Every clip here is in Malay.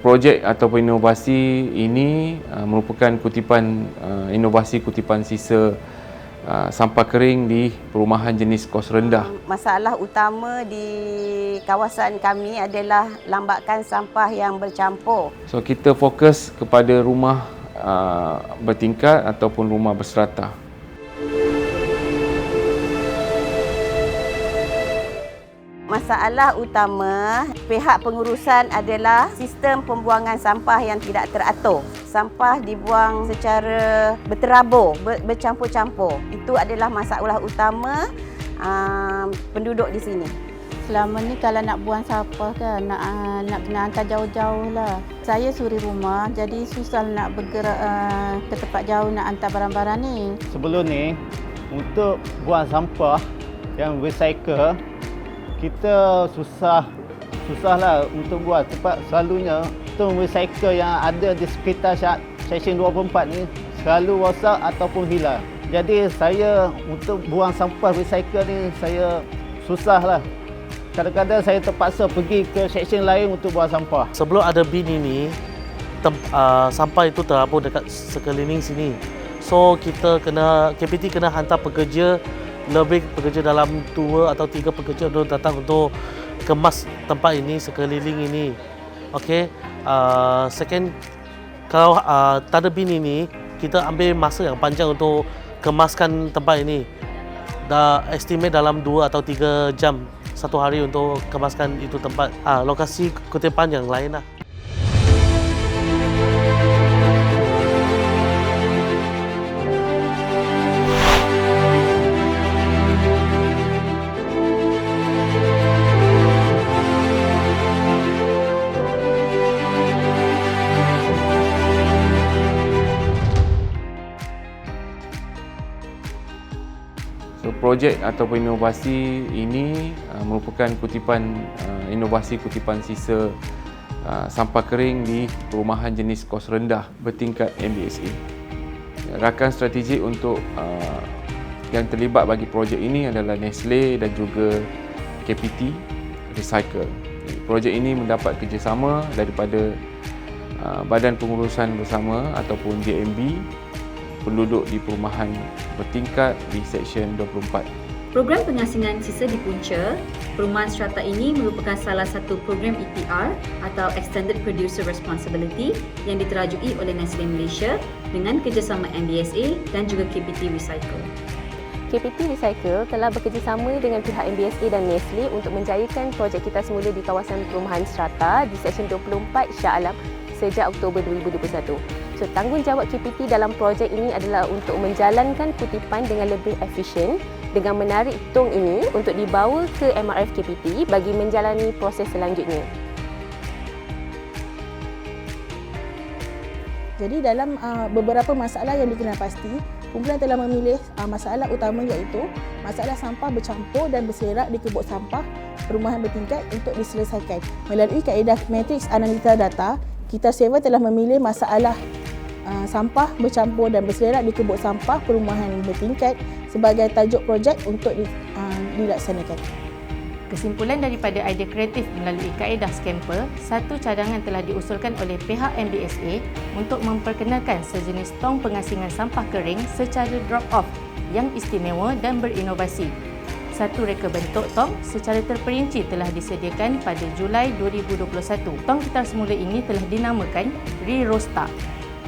projek ataupun inovasi ini merupakan kutipan inovasi kutipan sisa sampah kering di perumahan jenis kos rendah. Masalah utama di kawasan kami adalah lambakan sampah yang bercampur. So kita fokus kepada rumah bertingkat ataupun rumah berserata. Masalah utama pihak pengurusan adalah sistem pembuangan sampah yang tidak teratur. Sampah dibuang secara berterabur, bercampur-campur. Itu adalah masalah utama penduduk di sini. Selama ni kalau nak buang sampah kan nak kena hantar jauh-jauh lah. Saya suri rumah jadi susah nak bergerak ke tempat jauh nak hantar barang-barang ni. Sebelum ni untuk buang sampah yang recycle kita susahlah untuk buat sebab selalunya tong recycle yang ada di sekitar Seksyen 24 ni selalu rosak ataupun hilang. Jadi saya untuk buang sampah recycle ni saya susahlah. Kadang-kadang saya terpaksa pergi ke seksyen lain untuk buang sampah. Sebelum ada bin ini, sampah itu terabur dekat sekeliling sini. So KPT kena hantar pekerja, lebih pekerja dalam 2 atau 3 pekerja untuk datang untuk kemas tempat ini, sekeliling ini. Okey. Second, kalau tak ada bin ini, kita ambil masa yang panjang untuk kemaskan tempat ini. Dah estimate dalam 2 atau 3 jam satu hari untuk kemaskan itu tempat. Lokasi kutipan yang lain lah. So, projek ataupun inovasi ini merupakan kutipan inovasi kutipan sisa sampah kering di perumahan jenis kos rendah bertingkat MBSA. Rakan strategik untuk yang terlibat bagi projek ini adalah Nestle dan juga KPT Recycle. Projek ini mendapat kerjasama daripada Badan Pengurusan Bersama ataupun JMB penduduk di perumahan bertingkat di Seksyen 24. Program pengasingan sisa di punca, perumahan strata ini merupakan salah satu program EPR atau Extended Producer Responsibility yang diterajui oleh Nestle Malaysia dengan kerjasama MBSA dan juga KPT Recycle. KPT Recycle telah bekerjasama dengan pihak MBSA dan Nestle untuk menjayakan projek kita semula di kawasan perumahan strata di Seksyen 24 Shah Alam sejak Oktober 2021. So, tanggungjawab KPT dalam projek ini adalah untuk menjalankan kutipan dengan lebih efisien dengan menarik tong ini untuk dibawa ke MRF KPT bagi menjalani proses selanjutnya. Jadi dalam beberapa masalah yang dikenal pasti, kumpulan telah memilih masalah utama iaitu masalah sampah bercampur dan berselerak di kebun sampah perumahan bertingkat untuk diselesaikan. Melalui kaedah matriks analisa data, kita Seven telah memilih masalah sampah bercampur dan berselerak di kebun sampah perumahan bertingkat sebagai tajuk projek untuk dilaksanakan. Kesimpulan daripada idea kreatif melalui kaedah Scamper, satu cadangan telah diusulkan oleh pihak MBSA untuk memperkenalkan sejenis tong pengasingan sampah kering secara drop-off yang istimewa dan berinovasi. Satu reka bentuk tong secara terperinci telah disediakan pada Julai 2021. Tong kita semula ini telah dinamakan Re-Rosta.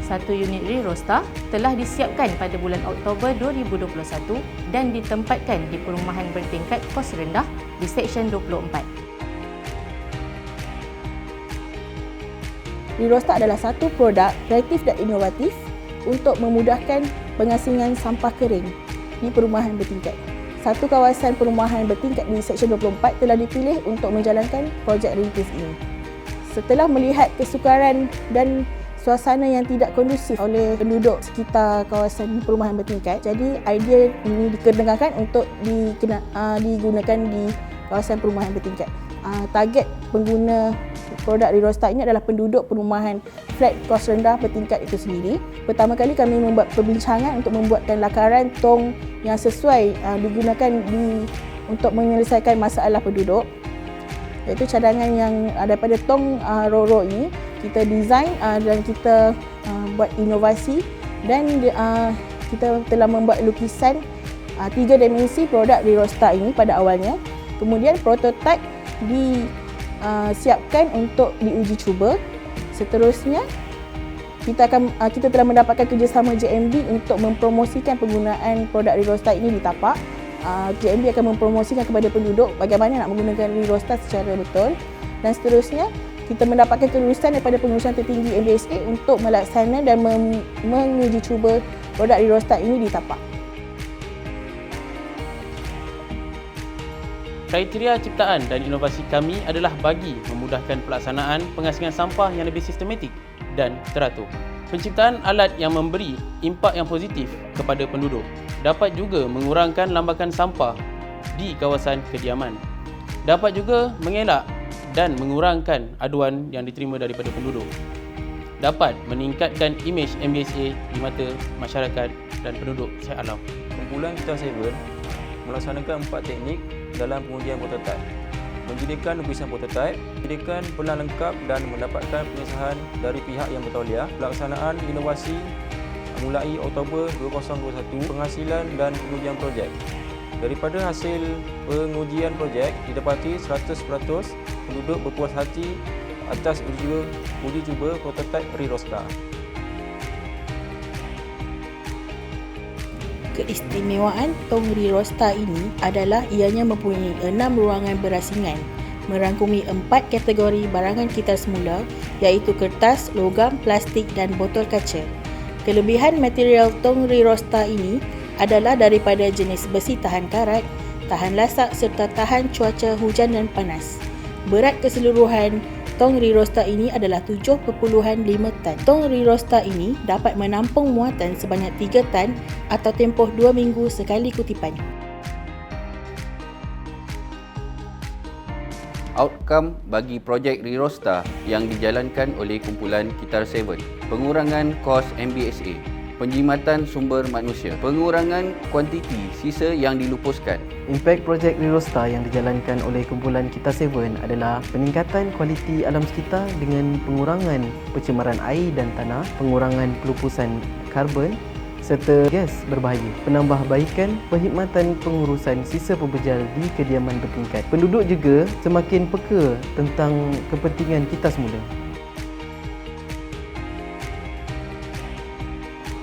Satu unit Re-Rosta telah disiapkan pada bulan Oktober 2021 dan ditempatkan di perumahan bertingkat kos rendah di Seksyen 24. Re-Rosta adalah satu produk kreatif dan inovatif untuk memudahkan pengasingan sampah kering di perumahan bertingkat. Satu kawasan perumahan bertingkat di Seksyen 24 telah dipilih untuk menjalankan projek rintis ini. Setelah melihat kesukaran dan suasana yang tidak kondusif oleh penduduk sekitar kawasan perumahan bertingkat, jadi idea ini dikedengarkan untuk digunakan di kawasan perumahan bertingkat. Target pengguna produk Re-Rosta ini adalah penduduk perumahan flat kos rendah bertingkat itu sendiri. Pertama kali kami membuat perbincangan untuk membuatkan lakaran tong yang sesuai digunakan untuk menyelesaikan masalah penduduk, iaitu cadangan yang daripada tong Roro ini kita design dan kita buat inovasi dan kita telah membuat lukisan 3 dimensi produk Rirosta ini pada awalnya. Kemudian prototipe disiapkan untuk diuji cuba. Seterusnya kita telah mendapatkan kerjasama JMB untuk mempromosikan penggunaan produk Rirosta ini di tapak. JMB akan mempromosikan kepada penduduk bagaimana nak menggunakan Rirosta secara betul. Dan seterusnya kita mendapatkan kelulusan daripada pengurusan tertinggi MBSA untuk melaksana dan menguji cuba produk Rirosta ini di tapak. Kriteria ciptaan dan inovasi kami adalah bagi memudahkan pelaksanaan pengasingan sampah yang lebih sistematik dan teratur. Penciptaan alat yang memberi impak yang positif kepada penduduk dapat juga mengurangkan lambakan sampah di kawasan kediaman. Dapat juga mengelak dan mengurangkan aduan yang diterima daripada penduduk. Dapat meningkatkan imej MBSA di mata masyarakat dan penduduk sihat alam. Kumpulan Kita 7 melaksanakan 4 teknik dalam pengujian prototipe. Menyediakan lukisan prototipe, menyediakan pelan lengkap dan mendapatkan pengesahan dari pihak yang bertauliah. Pelaksanaan inovasi mulai Oktober 2021, penghasilan dan pengujian projek. Daripada hasil pengujian projek, didapati 100% penduduk berpuas hati atas uji cuba prototipe Rirosta. Keistimewaan tong Rirosta ini adalah ianya mempunyai 6 ruangan berasingan, merangkumi 4 kategori barangan kita semula iaitu kertas, logam, plastik dan botol kaca. Kelebihan material tong Rirosta ini adalah daripada jenis besi tahan karat, tahan lasak serta tahan cuaca hujan dan panas. Berat keseluruhan tong Rirosta ini adalah 7.5 tan. Tong Rirosta ini dapat menampung muatan sebanyak 3 tan atau tempoh 2 minggu sekali kutipan. Outcome bagi projek Rirosta yang dijalankan oleh kumpulan Kita 7, pengurangan kos MBSA, penjimatan sumber manusia, pengurangan kuantiti sisa yang dilupuskan. Impak projek Rirosta yang dijalankan oleh kumpulan Kita 7 adalah peningkatan kualiti alam sekitar dengan pengurangan pencemaran air dan tanah, pengurangan pelupusan karbon serta gas berbahaya, penambahbaikan perkhidmatan pengurusan sisa pembejal di kediaman bertingkat. Penduduk juga semakin peka tentang kepentingan kita semula.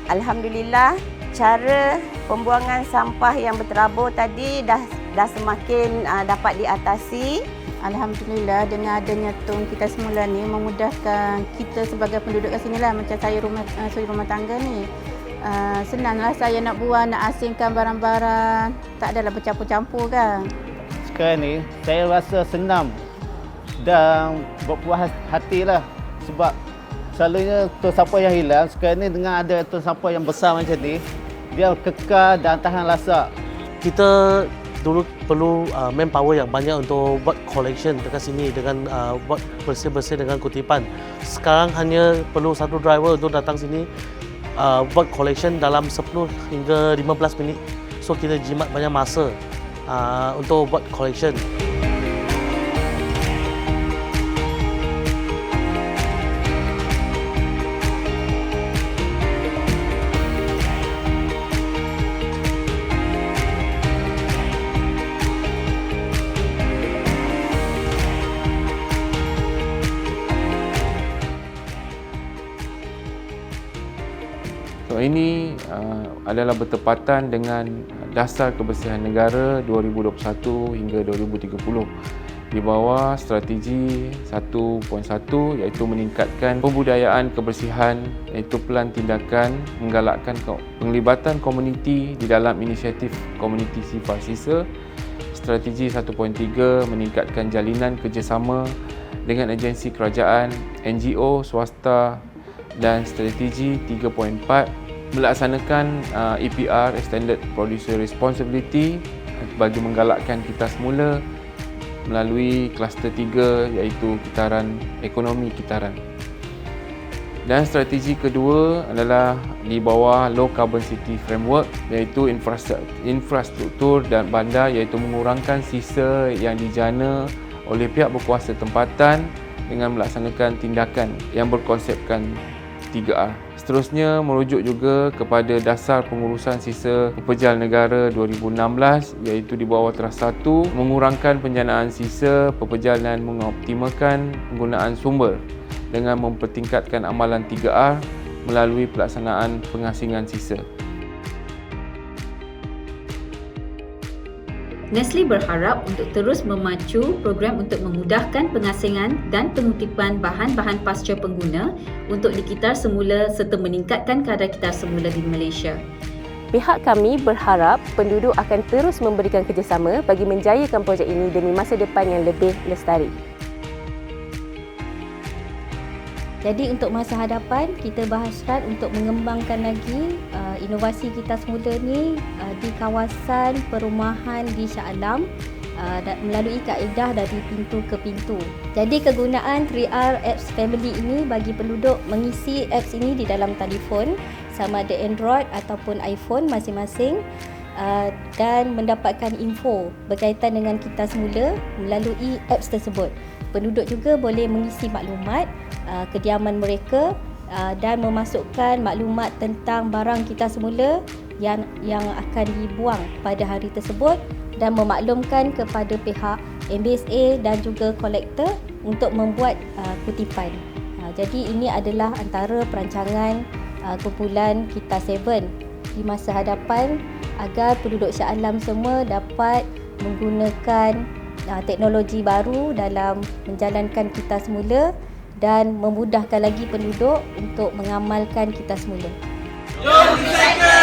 Alhamdulillah, cara pembuangan sampah yang berterabur tadi dah semakin dapat diatasi. Alhamdulillah, dengan adanya tong Kita semula ni memudahkan kita sebagai penduduk kat sini lah. Macam saya suri rumah tangga ni, senanglah saya nak buang, nak asingkan barang-barang, tak adalah bercampur-campur kan. Sekarang ni saya rasa senang dan berpuas hati lah sebab selalunya tong sampah yang hilang, sekarang ni dengan ada tong sampah yang besar macam ni, dia kekal dan tahan lasak. Kita dulu perlu manpower yang banyak untuk buat collection dekat sini dengan buat bersih-bersih dengan kutipan. Sekarang hanya perlu satu driver untuk datang sini buat collection dalam 10 hingga 15 minit. So kita jimat banyak masa untuk buat collection. So ini adalah bertepatan dengan Dasar Kebersihan Negara 2021 hingga 2030 di bawah strategi 1.1 iaitu meningkatkan pembudayaan kebersihan, iaitu pelan tindakan menggalakkan penglibatan komuniti di dalam inisiatif komuniti sifar sisa. Strategi 1.3 meningkatkan jalinan kerjasama dengan agensi kerajaan, NGO, swasta, dan strategi 3.4 melaksanakan EPR, Extended Producer Responsibility, bagi menggalakkan kita semula melalui kluster 3 iaitu kitaran ekonomi kitaran. Dan strategi kedua adalah di bawah Low Carbon City Framework iaitu infrastruktur dan bandar, iaitu mengurangkan sisa yang dijana oleh pihak berkuasa tempatan dengan melaksanakan tindakan yang berkonsepkan 3R. Seterusnya merujuk juga kepada dasar pengurusan sisa pepejal negara 2016 iaitu di bawah teras 1 mengurangkan penjanaan sisa pepejal dan mengoptimalkan penggunaan sumber dengan mempertingkatkan amalan 3R melalui pelaksanaan pengasingan sisa. Nestle berharap untuk terus memacu program untuk memudahkan pengasingan dan pengutipan bahan-bahan pasca pengguna untuk dikitar semula serta meningkatkan kadar kitar semula di Malaysia. Pihak kami berharap penduduk akan terus memberikan kerjasama bagi menjayakan projek ini demi masa depan yang lebih lestari. Jadi untuk masa hadapan, kita berhasrat untuk mengembangkan lagi inovasi kita semula ni di kawasan perumahan di Shah Alam melalui kaedah dari pintu ke pintu. Jadi kegunaan 3R Apps Family ini bagi penduduk mengisi apps ini di dalam telefon sama ada Android ataupun iPhone masing-masing dan mendapatkan info berkaitan dengan kita semula melalui apps tersebut. Penduduk juga boleh mengisi maklumat kediaman mereka dan memasukkan maklumat tentang barang kita semula yang akan dibuang pada hari tersebut dan memaklumkan kepada pihak MBSA dan juga kolektor untuk membuat kutipan. Jadi ini adalah antara perancangan kumpulan Kita 7 di masa hadapan agar penduduk Shah Alam semua dapat menggunakan teknologi baru dalam menjalankan kita semula dan memudahkan lagi penduduk untuk mengamalkan kita semula. Jom recycle!